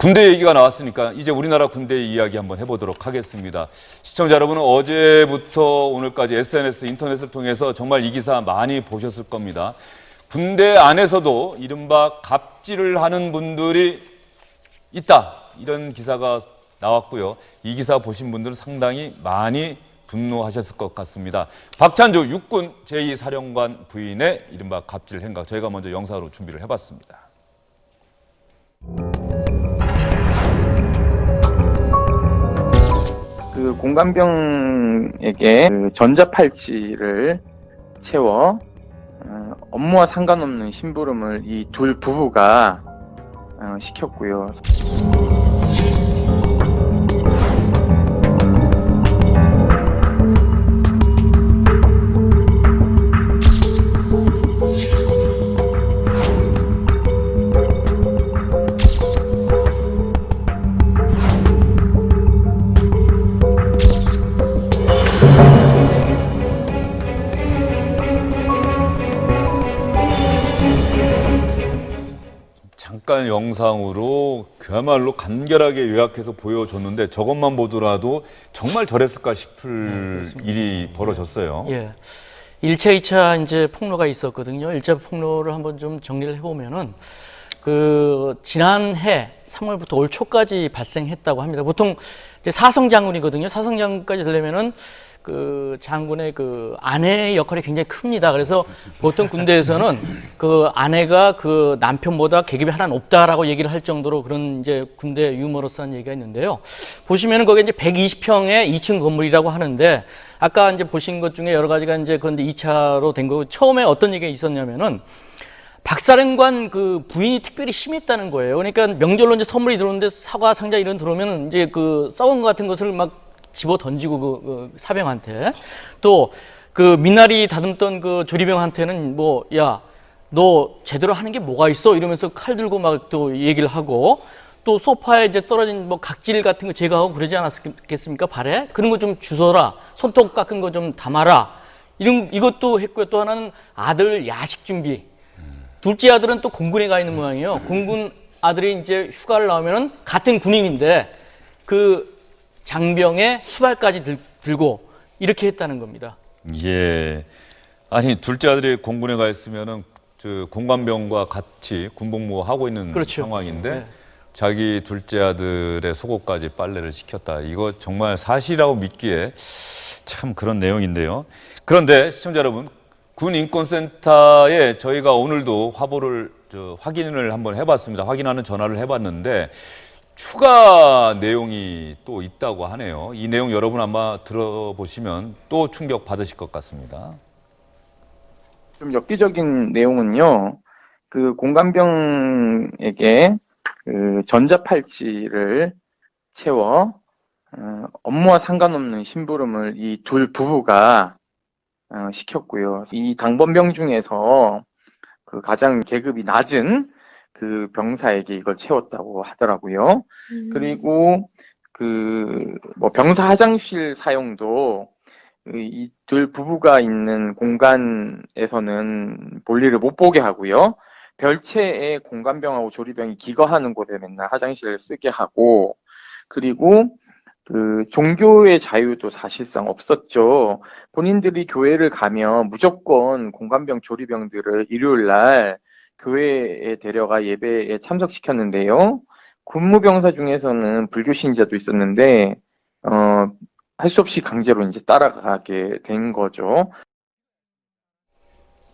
군대 얘기가 나왔으니까 이제 우리나라 군대 이야기 한번 해보도록 하겠습니다. 시청자 여러분은 어제부터 오늘까지 SNS, 인터넷을 통해서 정말 이 기사 많이 보셨을 겁니다. 군대 안에서도 이른바 갑질을 하는 분들이 있다, 이런 기사가 나왔고요. 이 기사 보신 분들은 상당히 많이 분노하셨을 것 같습니다. 박찬주 육군 제2사령관 부인의 이른바 갑질 행각, 저희가 먼저 영상으로 준비를 해봤습니다. 그 공관병에게 전자팔찌를 채워 업무와 상관없는 심부름을 이 둘 부부가 시켰고요. 잠깐 영상으로 그야말로 간결하게 요약해서 보여줬는데 저것만 보더라도 정말 저랬을까 싶을 일이 벌어졌어요. 예. 1차, 2차 이제 폭로가 있었거든요. 1차 폭로를 한번 좀 정리를 해보면은 지난해 3월부터 올 초까지 발생했다고 합니다. 보통 이제 사성 장군이거든요. 사성 장군까지 되려면은 장군의 아내의 역할이 굉장히 큽니다. 그래서 보통 군대에서는 아내가 남편보다 계급이 하나 높다라고 얘기를 할 정도로 그런 이제 군대 유머러스한 얘기가 있는데요. 보시면은 거기 이제 120평의 2층 건물이라고 하는데 아까 이제 보신 것 중에 여러 가지가 이제 그런데 2차로 된 거고, 처음에 어떤 얘기가 있었냐면은 박사령관 부인이 특별히 심했다는 거예요. 그러니까 명절로 이제 선물이 들어오는데 사과, 상자 이런 들어오면 이제 썩은 것 같은 것을 막 집어 던지고 사병한테, 또 민나리 다듬던 조리병한테는 야, 너 제대로 하는 게 뭐가 있어? 이러면서 칼 들고 막 또 얘기를 하고, 또 소파에 이제 떨어진 각질 같은 거 제거하고 그러지 않았겠습니까? 발에 그런 거 좀 주워라, 손톱 깎은 거 좀 담아라, 이것도 했고요. 또 하나는 아들 야식 준비. 둘째 아들은 또 공군에 가 있는 모양이에요. 공군 아들이 이제 휴가를 나오면은 같은 군인인데 장병에 수발까지 들고 이렇게 했다는 겁니다. 예. 아니, 둘째 아들이 공군에 가 있으면은 공관병과 같이 군복무하고 있는 그렇죠. 상황인데 네. 자기 둘째 아들의 속옷까지 빨래를 시켰다. 이거 정말 사실이라고 믿기에 참 그런 내용인데요. 그런데 시청자 여러분, 군인권센터에 저희가 오늘도 확인을 한번 해봤습니다. 확인하는 전화를 해봤는데 추가 내용이 또 있다고 하네요. 이 내용 여러분 아마 들어보시면 또 충격 받으실 것 같습니다. 좀 엽기적인 내용은요, 공관병에게 전자팔찌를 채워 업무와 상관없는 심부름을 이 둘 부부가 시켰고요. 이 당번병 중에서 가장 계급이 낮은 병사에게 이걸 채웠다고 하더라고요. 그리고 병사 화장실 사용도 이 둘 부부가 있는 공간에서는 볼일을 못 보게 하고요. 별채에 공관병하고 조리병이 기거하는 곳에 맨날 화장실을 쓰게 하고, 그리고 종교의 자유도 사실상 없었죠. 본인들이 교회를 가면 무조건 공관병, 조리병들을 일요일 날 교회에 데려가 예배에 참석시켰는데요. 군무병사 중에서는 불교 신자도 있었는데 할 수 없이 강제로 이제 따라가게 된 거죠.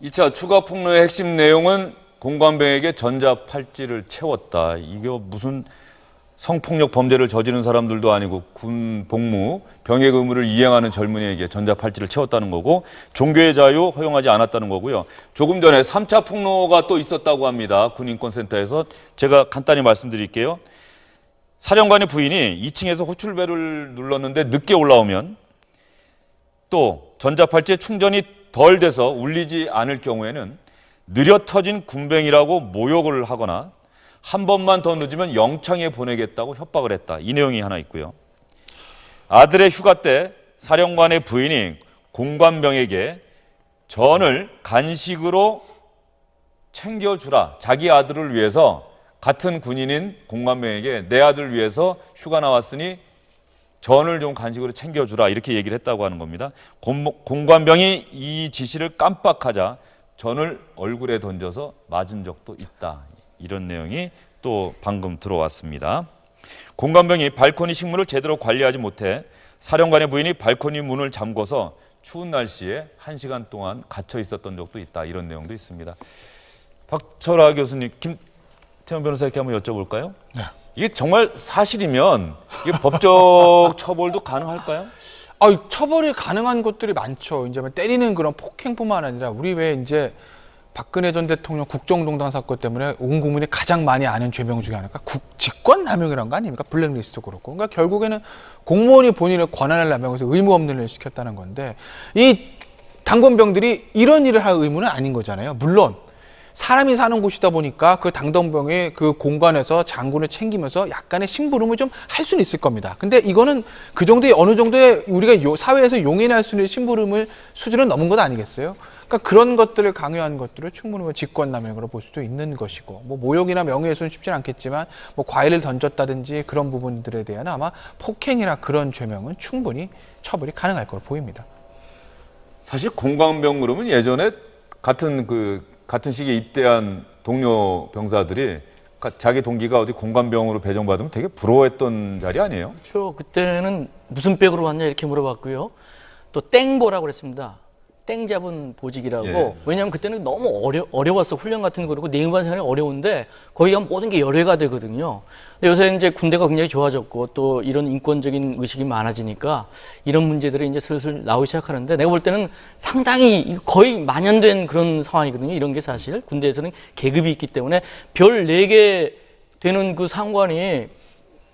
2차 추가 폭로의 핵심 내용은 공관병에게 전자팔찌를 채웠다. 이게 무슨 성폭력 범죄를 저지른 사람들도 아니고 군 복무, 병역 의무를 이행하는 젊은이에게 전자팔찌를 채웠다는 거고, 종교의 자유 허용하지 않았다는 거고요. 조금 전에 3차 폭로가 또 있었다고 합니다. 군인권센터에서. 제가 간단히 말씀드릴게요. 사령관의 부인이 2층에서 호출벨을 눌렀는데 늦게 올라오면, 또 전자팔찌에 충전이 덜 돼서 울리지 않을 경우에는 느려 터진 군뱅이라고 모욕을 하거나 한 번만 더 늦으면 영창에 보내겠다고 협박을 했다. 이 내용이 하나 있고요. 아들의 휴가 때 사령관의 부인이 공관병에게 전을 간식으로 챙겨주라. 자기 아들을 위해서 같은 군인인 공관병에게 내 아들 위해서 휴가 나왔으니 전을 좀 간식으로 챙겨주라 이렇게 얘기를 했다고 하는 겁니다. 공관병이 이 지시를 깜빡하자 전을 얼굴에 던져서 맞은 적도 있다. 이런 내용이 또 방금 들어왔습니다. 공관병이 발코니 식물을 제대로 관리하지 못해 사령관의 부인이 발코니 문을 잠궈서 추운 날씨에 1시간 동안 갇혀 있었던 적도 있다. 이런 내용도 있습니다. 박철아 교수님, 김태현 변호사에게 한번 여쭤볼까요? 네. 이게 정말 사실이면 이게 법적 처벌도 가능할까요? 처벌이 가능한 것들이 많죠. 이제 뭐 때리는 그런 폭행뿐만 아니라 우리 왜 이제 박근혜 전 대통령 국정농단 사건 때문에 온 국민이 가장 많이 아는 죄명 중에 하나가 직권남용이라는 거 아닙니까? 블랙리스트도 그렇고. 그러니까 결국에는 공무원이 본인의 권한을 남용해서 의무 없는 일을 시켰다는 건데 이 당권병들이 이런 일을 할 의무는 아닌 거잖아요. 물론 사람이 사는 곳이다 보니까 그 당덤병의 그 공간에서 장군을 챙기면서 약간의 심부름을 좀 할 수는 있을 겁니다. 근데 이거는 그 정도의 어느 정도의 우리가 사회에서 용인할 수 있는 심부름을 수준은 넘은 것 아니겠어요? 그러니까 그런 것들을 강요한 것들을 충분히 직권남용으로 볼 수도 있는 것이고, 뭐 모욕이나 명예훼손은 쉽지는 않겠지만 뭐 과일을 던졌다든지 그런 부분들에 대한 아마 폭행이나 그런 죄명은 충분히 처벌이 가능할 거로 보입니다. 사실 공관병 그러면 예전에 같은 시기에 입대한 동료 병사들이 자기 동기가 어디 공관병으로 배정받으면 되게 부러워했던 자리 아니에요? 그렇죠. 그때는 무슨 백으로 왔냐 이렇게 물어봤고요. 또 땡보라고 그랬습니다. 땡 잡은 보직이라고. 예. 왜냐하면 그때는 너무 어려웠어. 훈련 같은 거 그렇고 내응반 생활이 어려운데 거기 가면 모든 게 열애가 되거든요. 근데 요새 이제 군대가 굉장히 좋아졌고 또 이런 인권적인 의식이 많아지니까 이런 문제들이 이제 슬슬 나오기 시작하는데 내가 볼 때는 상당히 거의 만연된 그런 상황이거든요. 이런 게 사실 군대에서는 계급이 있기 때문에 별 4개 되는 그 상관이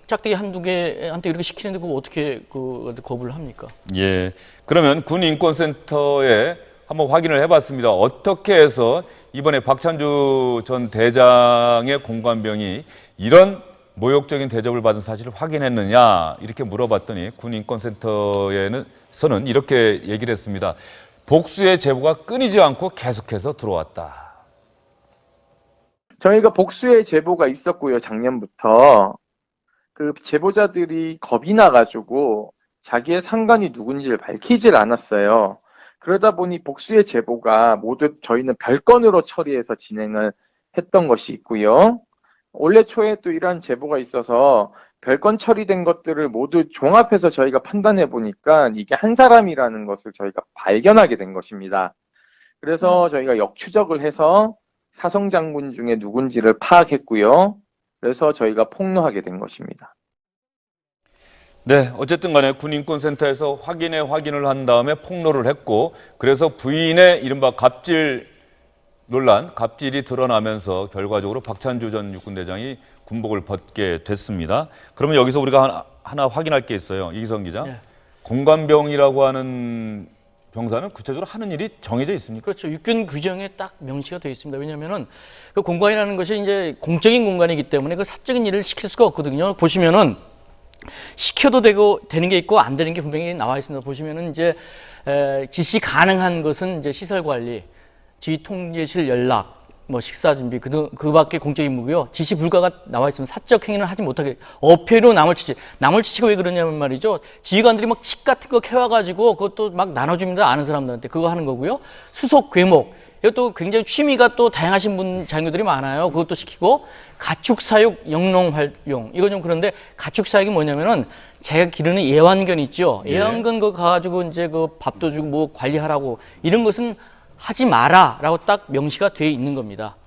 짝대기 한두 개한테 이렇게 시키는데 그거 어떻게 거부를 합니까? 예. 그러면 군인권센터에 한번 확인을 해봤습니다. 어떻게 해서 이번에 박찬주 전 대장의 공관병이 이런 모욕적인 대접을 받은 사실을 확인했느냐 이렇게 물어봤더니 군인권센터에서는 이렇게 얘기를 했습니다. 복수의 제보가 끊이지 않고 계속해서 들어왔다. 저희가 복수의 제보가 있었고요, 작년부터. 그 제보자들이 겁이 나가지고 자기의 상관이 누군지를 밝히질 않았어요. 그러다 보니 복수의 제보가 모두 저희는 별건으로 처리해서 진행을 했던 것이 있고요. 올해 초에 또 이러한 제보가 있어서 별건 처리된 것들을 모두 종합해서 저희가 판단해 보니까 이게 한 사람이라는 것을 저희가 발견하게 된 것입니다. 그래서 저희가 역추적을 해서 사성장군 중에 누군지를 파악했고요. 그래서 저희가 폭로하게 된 것입니다. 네, 어쨌든 간에 군인권센터에서 확인을 한 다음에 폭로를 했고 그래서 부인의 이른바 갑질 논란, 갑질이 드러나면서 결과적으로 박찬주 전 육군대장이 군복을 벗게 됐습니다. 그러면 여기서 우리가 하나 확인할 게 있어요. 이기성 기자. 네. 공관병이라고 하는 병사는 구체적으로 하는 일이 정해져 있습니까? 그렇죠. 육군 규정에 딱 명시가 되어 있습니다. 왜냐하면은 그 공관이라는 것이 이제 공적인 공간이기 때문에 그 사적인 일을 시킬 수가 없거든요. 보시면은 시켜도 되는 게 있고 안 되는 게 분명히 나와 있습니다. 보시면은 이제 지시 가능한 것은 이제 시설 관리, 지휘 통제실 연락, 뭐 식사 준비 그 밖에 공적 임무고요. 지시 불가가 나와 있으면 사적 행위는 하지 못하게 어폐로 남을 치치가 왜 그러냐면 말이죠. 지휘관들이 막 칙 같은 거 캐와가지고 그것도 막 나눠줍니다. 아는 사람들한테 그거 하는 거고요. 수속 괴목 이것도 굉장히 취미가 또 다양하신 장교들이 많아요. 그것도 시키고 가축 사육 영농 활용 이거 좀 그런데 가축 사육이 뭐냐면은 제가 기르는 애완견 있죠. 애완견 그거 가가지고 이제 그 밥도 주고 뭐 관리하라고 이런 것은 하지 마라라고 딱 명시가 되어 있는 겁니다.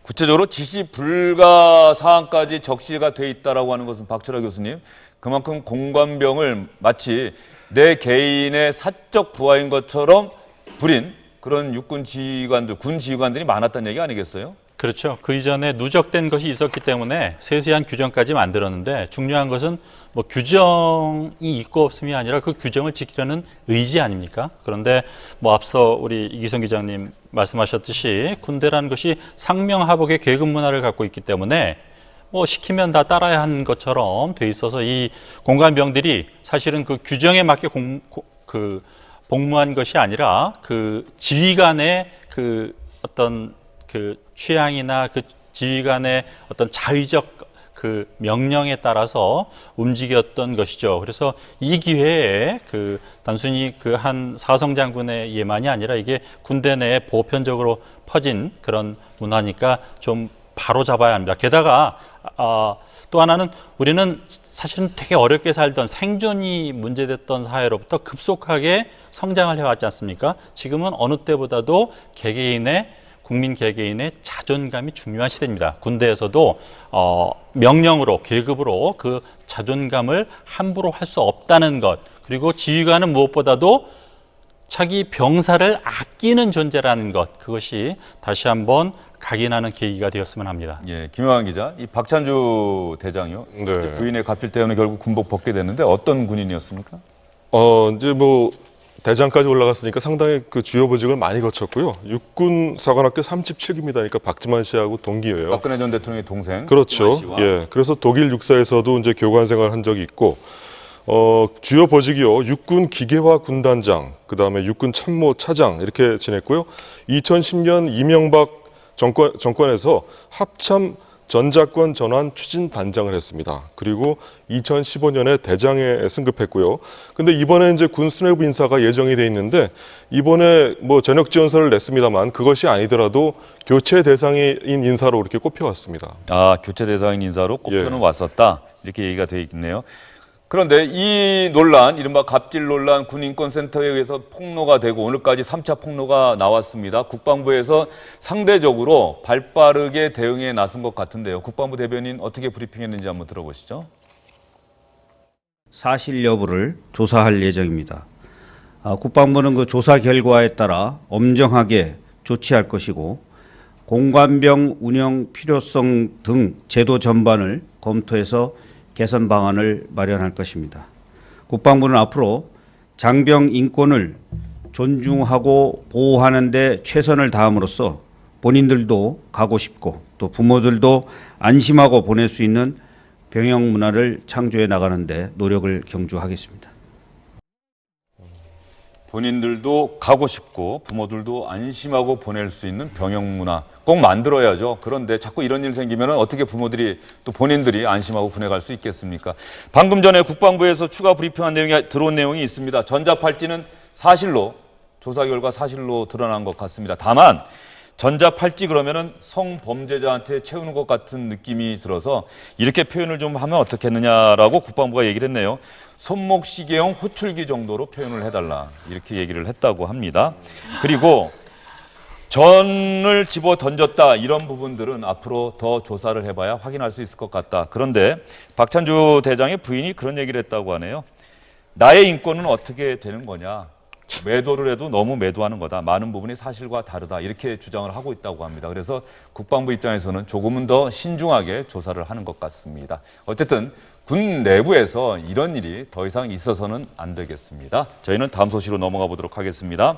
구체적으로 지시 불가 사항까지 적시가 돼 있다라고 하는 것은 박철하 교수님, 그만큼 공관병을 마치 내 개인의 사적 부하인 것처럼 부린 그런 육군 지휘관들, 군 지휘관들이 많았다는 얘기 아니겠어요? 그렇죠. 그 이전에 누적된 것이 있었기 때문에 세세한 규정까지 만들었는데 중요한 것은 뭐 규정이 있고 없음이 아니라 그 규정을 지키려는 의지 아닙니까? 그런데 뭐 앞서 우리 이기성 기자님 말씀하셨듯이 군대라는 것이 상명하복의 계급 문화를 갖고 있기 때문에 뭐 시키면 다 따라야 하는 것처럼 돼 있어서 이 공관병들이 사실은 그 규정에 맞게 복무한 것이 아니라 그 지휘관의 그 어떤 그 취향이나 그 지휘관의 어떤 자의적 그 명령에 따라서 움직였던 것이죠. 그래서 이 기회에 그 단순히 그 한 사성 장군의 예만이 아니라 이게 군대 내에 보편적으로 퍼진 그런 문화니까 좀 바로 잡아야 합니다. 게다가 또 하나는 우리는 사실은 되게 어렵게 살던 생존이 문제됐던 사회로부터 급속하게 성장을 해왔지 않습니까? 지금은 어느 때보다도 국민 개개인의 자존감이 중요한 시대입니다. 군대에서도 명령으로, 계급으로 그 자존감을 함부로 할 수 없다는 것, 그리고 지휘관은 무엇보다도 자기 병사를 아끼는 존재라는 것, 그것이 다시 한번 각인하는 계기가 되었으면 합니다. 예, 김영환 기자, 이 박찬주 대장이요. 네. 부인의 갑질 때문에 결국 군복 벗게 됐는데 어떤 군인이었습니까? 이제 뭐 대장까지 올라갔으니까 상당히 그 주요 보직을 많이 거쳤고요. 육군 사관학교 37기입니다. 그러니까 박지만 씨하고 동기예요. 박근혜 전 대통령의 동생. 그렇죠. 김환 씨와. 예. 그래서 독일 육사에서도 이제 교관 생활한 적이 있고, 주요 보직이요. 육군 기계화 군단장, 그 다음에 육군 참모 차장 이렇게 지냈고요. 2010년 이명박 정권에서 합참 전자권 전환 추진 단장을 했습니다. 그리고 2015년에 대장에 승급했고요. 근데 이번에 이제 군 수뇌부 인사가 예정이 돼 있는데 이번에 뭐 전역 지원서를 냈습니다만 그것이 아니더라도 교체 대상인 인사로 이렇게 꼽혀왔습니다. 아, 교체 대상인 인사로 꼽혀는 왔었다. 이렇게 얘기가 돼 있네요. 그런데 이 논란, 이른바 갑질 논란 군인권센터에 의해서 폭로가 되고 오늘까지 3차 폭로가 나왔습니다. 국방부에서 상대적으로 발빠르게 대응에 나선 것 같은데요. 국방부 대변인 어떻게 브리핑했는지 한번 들어보시죠. 사실 여부를 조사할 예정입니다. 국방부는 그 조사 결과에 따라 엄정하게 조치할 것이고 공관병 운영 필요성 등 제도 전반을 검토해서 개선 방안을 마련할 것입니다. 국방부는 앞으로 장병 인권을 존중하고 보호하는 데 최선을 다함으로써 본인들도 가고 싶고 또 부모들도 안심하고 보낼 수 있는 병역 문화를 창조해 나가는 데 노력을 경주하겠습니다. 본인들도 가고 싶고 부모들도 안심하고 보낼 수 있는 병역 문화 꼭 만들어야죠. 그런데 자꾸 이런 일 생기면 어떻게 부모들이 또 본인들이 안심하고 보내갈 수 있겠습니까? 방금 전에 국방부에서 추가 브리핑한 내용이 들어온 내용이 있습니다. 전자팔찌는 사실로 조사 결과 사실로 드러난 것 같습니다. 다만 전자팔찌 그러면은 성범죄자한테 채우는 것 같은 느낌이 들어서 이렇게 표현을 좀 하면 어떻겠느냐라고 국방부가 얘기를 했네요. 손목시계용 호출기 정도로 표현을 해달라 이렇게 얘기를 했다고 합니다. 그리고 전을 집어 던졌다 이런 부분들은 앞으로 더 조사를 해봐야 확인할 수 있을 것 같다. 그런데 박찬주 대장의 부인이 그런 얘기를 했다고 하네요. 나의 인권은 어떻게 되는 거냐. 매도를 해도 너무 매도하는 거다. 많은 부분이 사실과 다르다. 이렇게 주장을 하고 있다고 합니다. 그래서 국방부 입장에서는 조금은 더 신중하게 조사를 하는 것 같습니다. 어쨌든 군 내부에서 이런 일이 더 이상 있어서는 안 되겠습니다. 저희는 다음 소식으로 넘어가 보도록 하겠습니다.